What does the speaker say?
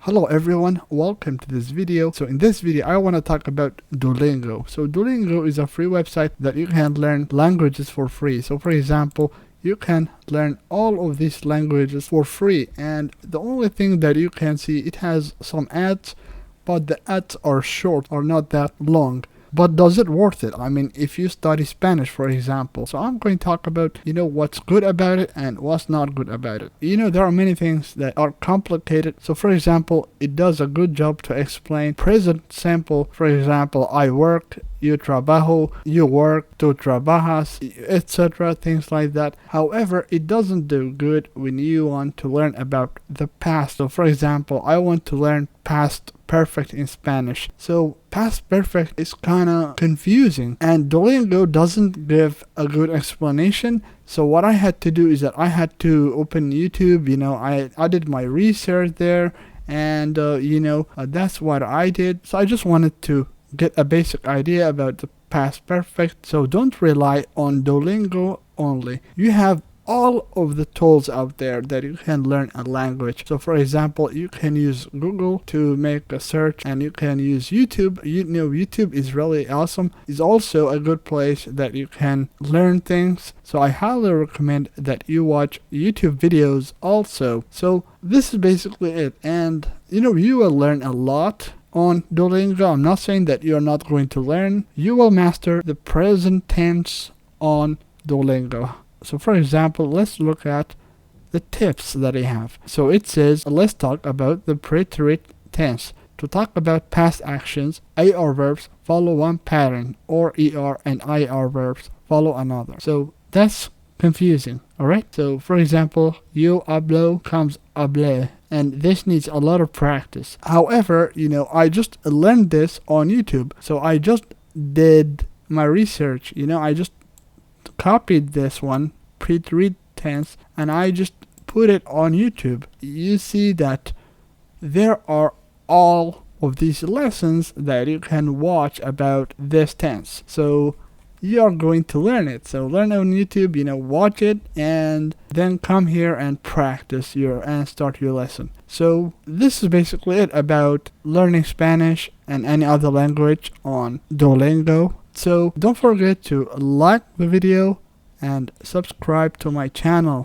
Hello everyone, welcome to this video. So in this video I want to talk about Duolingo. So Duolingo is a free website that you can learn languages for free. So for example, you can learn all of these languages for free, and the only thing that you can see, it has some ads, but the ads are short or not that long. But does it worth it? I mean, if you study Spanish, for example. So I'm going to talk about, what's good about it and what's not good about it. There are many things that are complicated. So for example, it does a good job to explain present simple. For example, I work, yo trabajo, you work, tú trabajas, etc. Things like that. However, it doesn't do good when you want to learn about the past. So for example, I want to learn past perfect in Spanish. So past perfect is kind of confusing, and Duolingo doesn't give a good explanation. So what I had to do is that I had to open YouTube. I did my research there, and that's what I did. So I just wanted to get a basic idea about the past perfect. So don't rely on Duolingo only. You have all of the tools out there that you can learn a language. So for example, you can use Google to make a search, and you can use YouTube. YouTube is really awesome. It's also a good place that you can learn things. So I highly recommend that you watch YouTube videos also. So this is basically it, and you will learn a lot on Duolingo. I'm not saying that you're not going to learn. You will master the present tense on Duolingo. So for example, let's look at the tips that I have. So it says, let's talk about the preterite tense. To talk about past actions, AR verbs follow one pattern, or ER and IR verbs follow another. So that's confusing, alright? So for example, yo hablo comes hablé, and this needs a lot of practice. However, I just learned this on YouTube. So I just did my research. I just copied this one, preterite tense, and I just put it on YouTube. You see that there are all of these lessons that you can watch about this tense. So you are going to learn it. So learn on YouTube, watch it, and then come here and practice and start your lesson. So this is basically it about learning Spanish and any other language on Duolingo. So don't forget to like the video and subscribe to my channel.